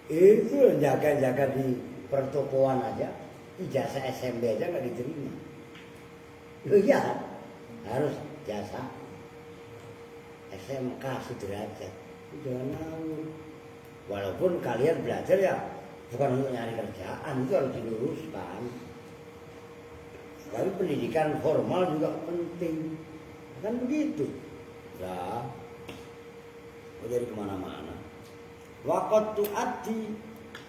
Itu jaga-jaga di pertokoan aja, ijazah SMP aja nggak diterima. Iya, harus jasa SMK sederajat. Jangan ngawur. Walaupun kalian belajar ya bukan untuk nyari kerjaan, itu harus diluruskan. Tapi pendidikan formal juga penting, kan begitu. Ya, jadi kemana-mana. Waqad tu'addi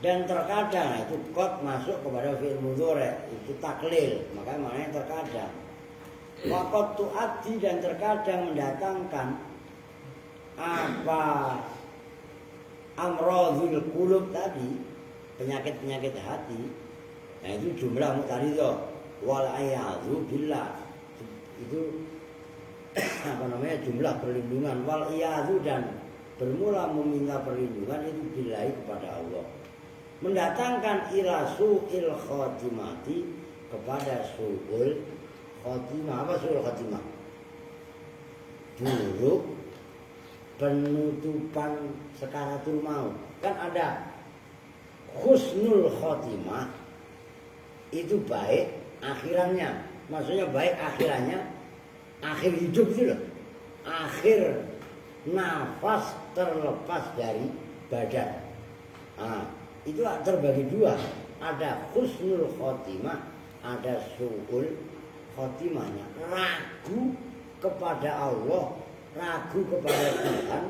dan terkadang itu qad masuk kepada fi'il mudhari itu taklil, makanya maknanya terkadang. Waqad tu'addi dan terkadang mendatangkan apa amradul qulub tadi, penyakit-penyakit hati. Nah itu jumlah muqtaridah wal a'yadzu billah. Itu apa namanya jumlah perlindungan wal a'yadzu dan bermula meminta perlindungan itu billahi kepada Allah. Mendatangkan ila su'il khotimati kepada su'ul khotimah. Apa su'ul khotimah? Buruk penutupan sekaratul maut. Kan ada husnul khotimah itu baik akhirannya. Maksudnya baik akhirannya, akhir hidup itu loh. Akhir nafas terlepas dari badan. Nah, itu terbagi dua. Ada husnul khotimah, ada su'ul khotimahnya. Ragu kepada Allah, ragu kepada Tuhan,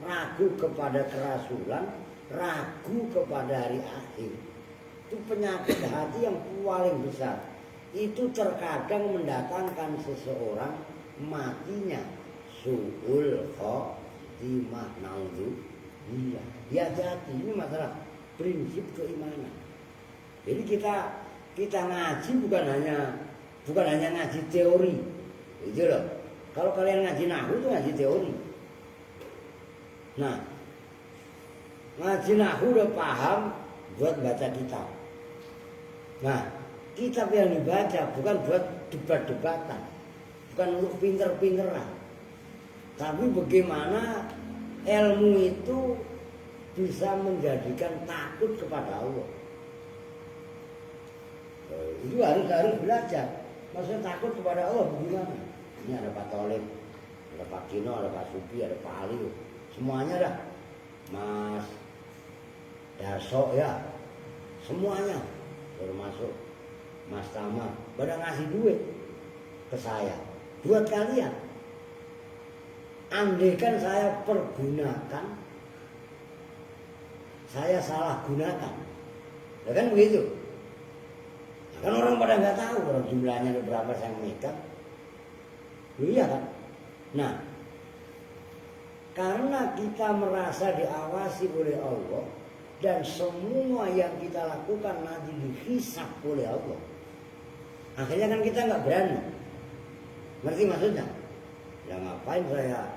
ragu kepada kerasulan, ragu kepada hari akhir. Itu penyakit hati yang paling besar. Itu terkadang mendatangkan seseorang matinya su'ul khotimah. Naudzubillah. Hati-hati, ini masalah prinsip keimanan. Jadi kita ngaji bukan hanya ngaji teori, gitu loh. Kalau kalian ngaji nahwu itu ngaji teori. Nah, ngaji nahwu udah paham buat baca kitab. Nah, kitab yang dibaca bukan buat debat-debatan, bukan untuk pinter-pinteran, tapi bagaimana ilmu itu bisa menjadikan takut kepada Allah. Itu harus belajar. Maksudnya takut kepada Allah bagaimana? Ini ada Pak Tolib, ada Pak Kino, ada Pak Supi, ada Pak Ali, semuanya dah. Mas Darso ya, semuanya termasuk Mas Tama pada ngasih duit ke saya buat kalian. Andaikan saya pergunakan, saya salah gunakan, ya kan begitu? Kan orang pada nggak tahu orang jumlahnya berapa saya megang. Iya kan? Nah, karena kita merasa diawasi oleh Allah dan semua yang kita lakukan nanti dihisap oleh Allah, akhirnya kan kita nggak berani. Ngerti maksudnya? Ya ngapain saya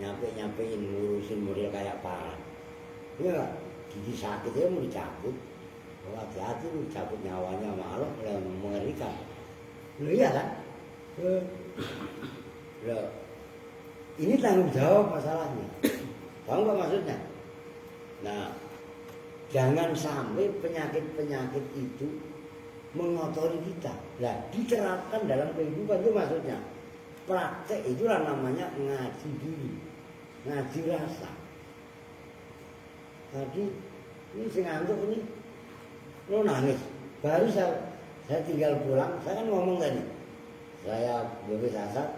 nyampein ngurusin model kayak parah? Iya nggak? Gigi sakit ya mau dicabut. Oh, hati-hati lu cabut nyawanya sama Allah yang mengerikan. Lu iya kan? Loh, ini tanggung jawab masalahnya. Tahu nggak maksudnya? Nah, jangan sampai penyakit-penyakit itu mengotori kita. Nah, diterapkan dalam kehidupan itu maksudnya. Praktek itulah namanya ngaji diri, ngaji rasa. Tadi ini si ngantuk ini, lo nangis. Baru saya tinggal pulang, saya kan ngomong tadi. Saya bebas asap,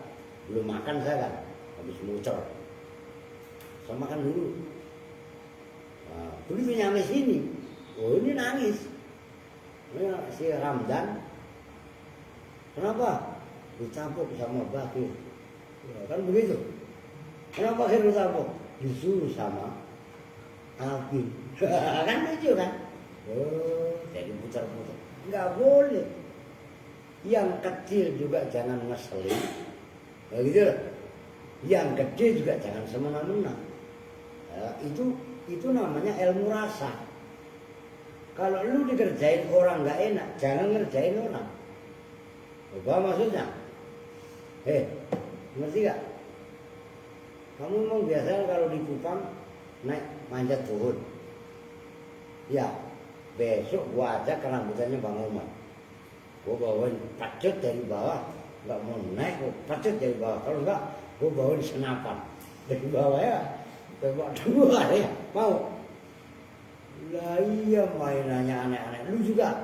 belum makan saya kan, habis muter. Saya makan dulu. Nah, begitu nyampe sini, oh ini nangis. Ini si Ramdan, kenapa? Dicampur sama Bakir. Ya, kan begitu. Kenapa Bakir dicampur? Disuruh sama Alvin. Kan lucu kan? Oh, jadi putar-putar. Enggak boleh. Yang kecil juga jangan ngeselin. Ya gitu. Yang gede juga jangan semena-mena. Ya, itu namanya ilmu rasa. Kalau lu dikerjain orang nggak enak, jangan ngerjain orang. Apa maksudnya? Ngerti gak? Kamu memang biasanya kalau di Kupang naik manjat pohon. Ya, besok gua ajak ke rambutannya Bang Omar. Gua bawain pacut dari bawah, nggak mau naik, gua pacut dari bawah. Kalau enggak, gua bawain senapan dari bawah ya. Coba dua ya, mau? Lah iya mainannya aneh-aneh. Lu juga.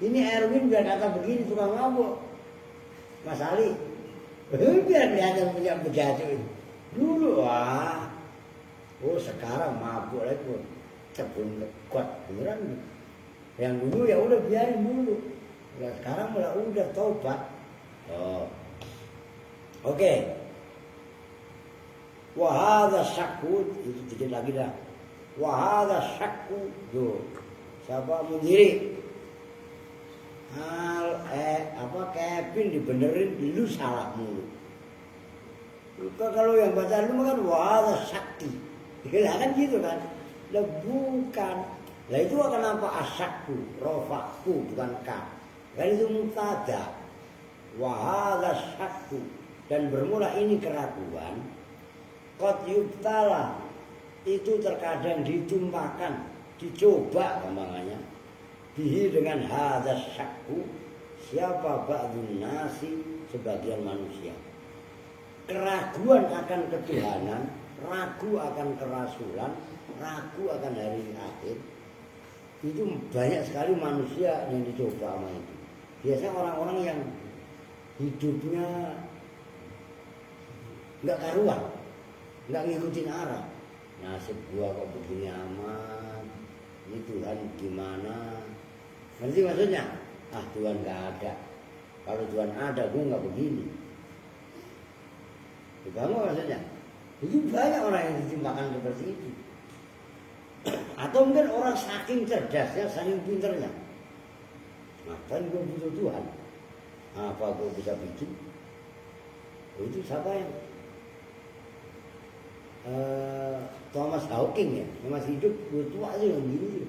Ini Erwin biar kata begini tukang ngabuk. Mas Ali, biar kelihatan punya begitu. Dulu wah, oh sekarang mabuk lagi pun, cepun kuat beneran. Yang dulu ya udah biarin dulu. Ya sekarang malah udah tobat. Oh, oke. Wahada syakut itu sedikit lagi dah. Wahada syakut tuh. Siapa mendiri? Kevin dibenerin lu salah mulu. Kalau yang baca lu kan wah sakti. Kan gitu kan. Lah bukan. Lah itu kenapa asakku, rofaku bukan ka. Kan itu mubtada. Wa sakku dan bermula ini keraguan. Qad yubtala itu terkadang ditumpahkan dicoba gampangannya bihi dengan hadzal syakku siapa ba'dun nasi sebagian manusia. Keraguan akan ketuhanan, ragu akan kerasulan, ragu akan hari akhir. Itu banyak sekali manusia yang dicoba sama itu. Biasanya orang-orang yang hidupnya nggak karuan, nggak ngikutin arah. Nasib gua kok begini amat, ini Tuhan gimana? Ngerti maksudnya? Ah Tuhan nggak ada. Kalau Tuhan ada, gua nggak begini. Kamu maksudnya? Itu banyak orang yang ditimpakan seperti itu. Atau mungkin orang saking cerdasnya, saking pinternya. Ngapain gue butuh Tuhan? Apa gue bisa bikin? Itu siapa yang? Thomas Hawking ya, yang masih hidup, tua aja yang gini.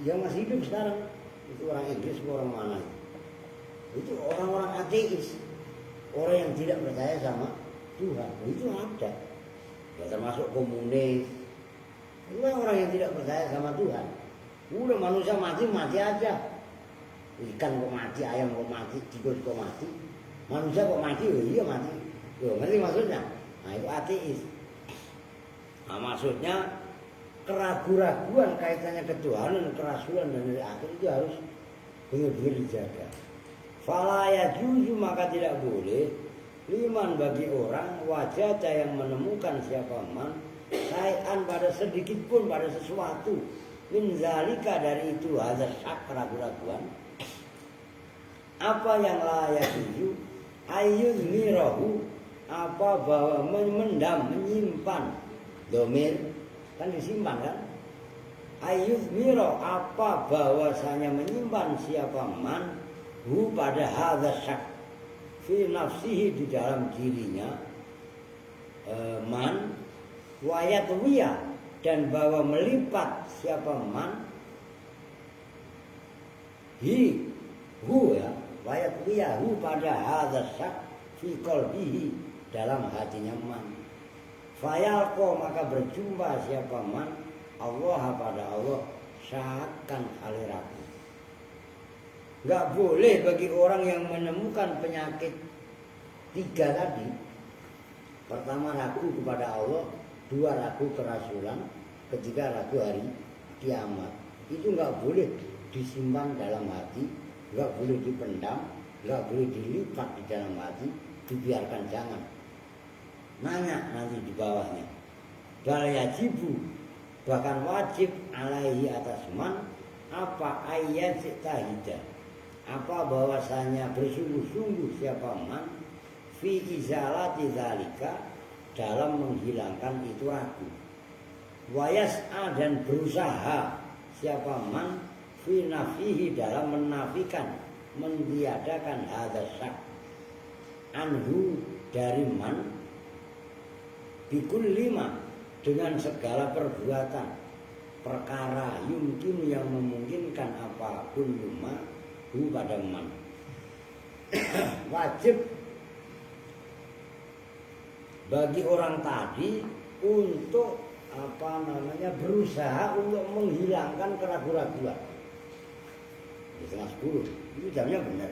Yang masih hidup sekarang, itu orang Inggris, orang mana? Itu orang-orang ateis, orang yang tidak percaya sama Tuhan. Itu ada. Ya termasuk komunis. Itu orang yang tidak percaya sama Tuhan. Udah manusia mati aja. Ikan kok mati, ayam kok mati, tikus kok mati. Manusia kok mati, oh iya mati. Loh, ngerti maksudnya? Nah itu ateis. Nah maksudnya keraguan-raguan kaitannya ketuhanan, kerasulan dan dari akhir itu harus benar-benar dijaga. Fala yajuzu maka tidak boleh liman bagi orang wajah yang menemukan siapa man sayan pada sedikit pun pada sesuatu min zalika dari itu hadzal syak keraguan apa yang layak itu ayyuz mirahu apa bahwa memendam menyimpan domir kan disimpan kan ayyuz miro apa bahwasanya menyimpan siapa man hu pada hadzal syak fi nafsihi di dalam dirinya man wayat wiya dan bahwa melipat siapa man hi hu ya wayat wiya hu pada hadzal syak fi qalbihi dalam hatinya man fayalqa maka berjumpa siapa man Allah pada Allah syakan aliraku. Nggak boleh bagi orang yang menemukan penyakit tiga tadi. Pertama ragu kepada Allah, dua ragu kerasulan, ketiga ragu hari kiamat. Itu nggak boleh disimpan dalam hati, nggak boleh dipendam, nggak boleh dilipat di dalam hati, dibiarkan jangan. Nanya nanti di bawahnya. Bal yajibu bahkan wajib alaihi atas man apa ayat tahidah. Apa bahwasanya bersungguh-sungguh siapa man fi izalati zalika dalam menghilangkan itu ragu. Wayas'a dan berusaha siapa man fi nafihi dalam menafikan mentiadakan hadzal syak anhu dari man bikul lima dengan segala perbuatan perkara yumkin yang memungkinkan apapun lima pada man. Wajib bagi orang tadi untuk berusaha untuk menghilangkan keraguan-keraguan. Di setengah 10 itu jamnya benar.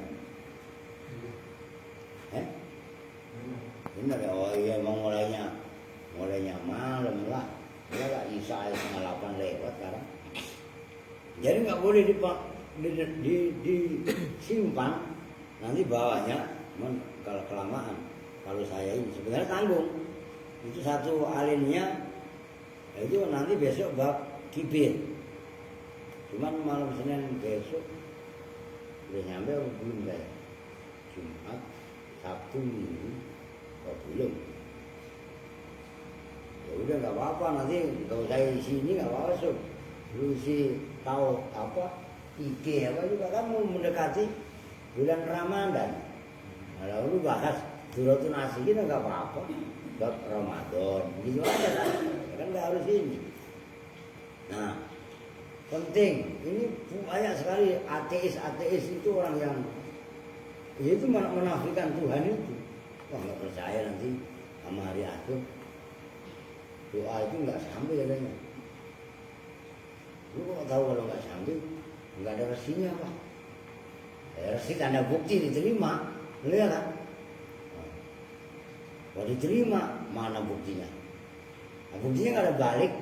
Benar ya, oh iya emang mulainya malam lah. Ya lah Isa 7:30 lewat sekarang. Jadi nggak boleh disimpan nanti bawahnya kalau kelamaan. Kalau saya ini sebenarnya tanggung itu satu alinnya itu nanti besok bab kibir. Cuman malam Senin besok udah nyampe belum ya? Jumat, Sabtu, Minggu kok belum? Ya udah nggak apa-apa nanti kalau saya di sini nggak apa-apa sob. Lu sih tahu apa? IG apa juga kamu mendekati bulan Ramadan. Lalu bahas Duratun Asih kita nggak apa-apa. Bab Ramadan, gitu aja kan nggak harus ini. Nah, penting ini banyak sekali ateis itu orang yang itu menafikan Tuhan itu. Wah nggak percaya nanti sama hari akhir. Doa itu nggak sampai katanya. Lu kok tahu kalau nggak sambil? Nggak ada resinya Pak. Resi tanda bukti diterima, lihat kan? Kalau diterima, mana buktinya? Nah, buktinya nggak ada balik.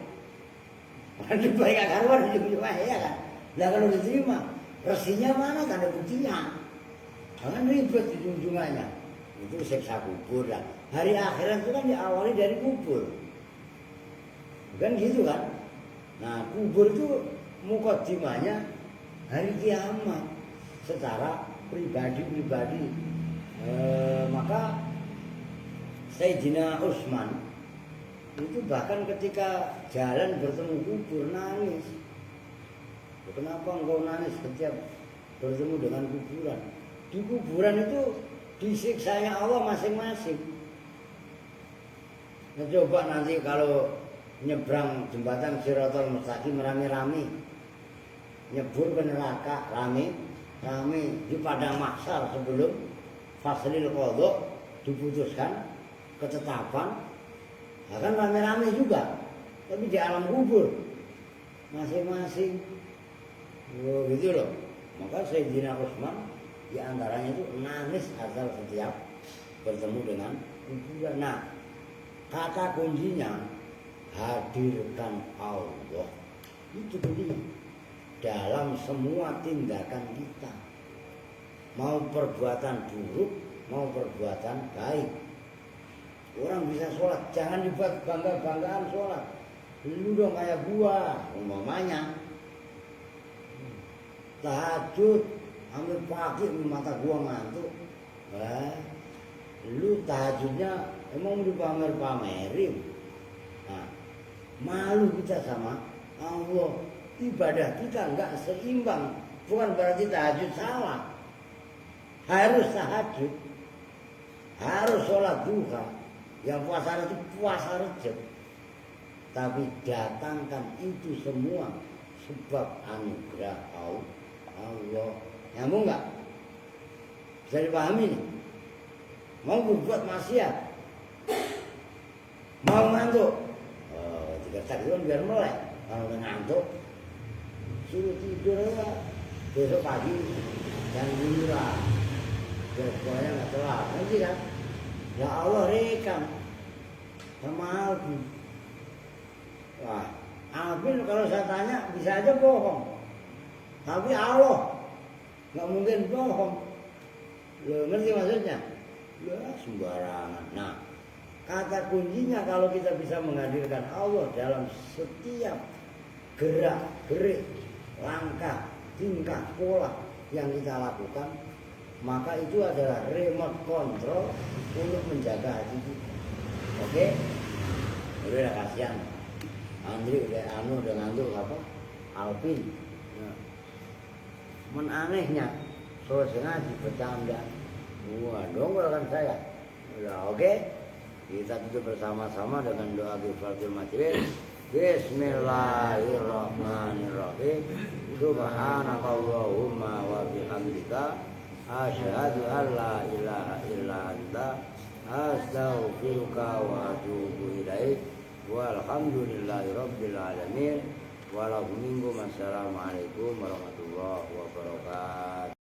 Ada balik akar luar diterima ya kan? Nah kalau diterima, resinya mana tanda buktinya? Jangan ribet ujung-ujungannya. Itu siksa kubur lah. Hari akhirat itu kan diawali dari kubur. Kan gitu kan? Nah kubur itu mukaddimahnya hari kiamat secara pribadi-pribadi. Maka Sayyidina Utsman itu bahkan ketika jalan bertemu kubur nangis. Kenapa engkau nangis setiap bertemu dengan kuburan? Di kuburan itu disiksanya Allah masing-masing. Nah, coba nanti kalau nyebrang jembatan Shiratal Mustaqim rame-rame, nyebur ke neraka rame di padang mahsyar sebelum faslil qadha diputuskan ketetapan, akan rame-rame juga, tapi di alam kubur masing-masing. Oh, gitu loh. Maka Sayyidina Utsman di antaranya itu nangis asal setiap bertemu dengan kuburan. Nah, kata kuncinya hadirkan Allah. Itu dia dalam semua tindakan kita. Mau perbuatan buruk, mau perbuatan baik. Orang bisa sholat, jangan dibuat bangga-banggaan sholat. Lu dong kayak gua, umpamanya. Tahajud, hampir pagi mata gua ngantuk. Lu tahajudnya emang dipamer-pamerin. Nah, malu kita sama Allah. Ibadah kita enggak seimbang. Bukan berarti tahajud salah. Harus tahajud. Harus sholat duha. Yang puasa itu puasa rejab. Tapi datangkan itu semua sebab anugerah Allah. Nyambung nggak? Bisa dipahami nih? Mau berbuat maksiat, mau ngantuk, tiga tak itu kan biar melek. Kalau udah ngantuk, suruh tidur ya. Besok pagi jangan liburan. Pokoknya nggak telat, nanti kan? Ya Allah rekam sama Alvin. Wah, Alvin kalau saya tanya bisa aja bohong. Tapi Allah nggak mungkin bohong. Lo ngerti maksudnya? Ya sembarangan. Nah, kata kuncinya kalau kita bisa menghadirkan Allah dalam setiap gerak-gerik, langkah, tingkah, pola yang kita lakukan, maka itu adalah remote control untuk menjaga hati kita. Oke? Udah kasihan. Andri udah ngantuk apa? Alvin. Nah. Anehnya, selesai ngaji bercanda. Wah, dongolkan saya. Udah oke? Kita tutup bersama-sama dengan doa kifaratul majelis. Bismillahirrahmanirrahim. Subhanakallahumma wa bihamdika asyhadu an la ilaha illa anta astaghfiruka wa atubu ilaik. Walhamdulillahirabbil alamin. Assalamualaikum warahmatullahi wabarakatuh.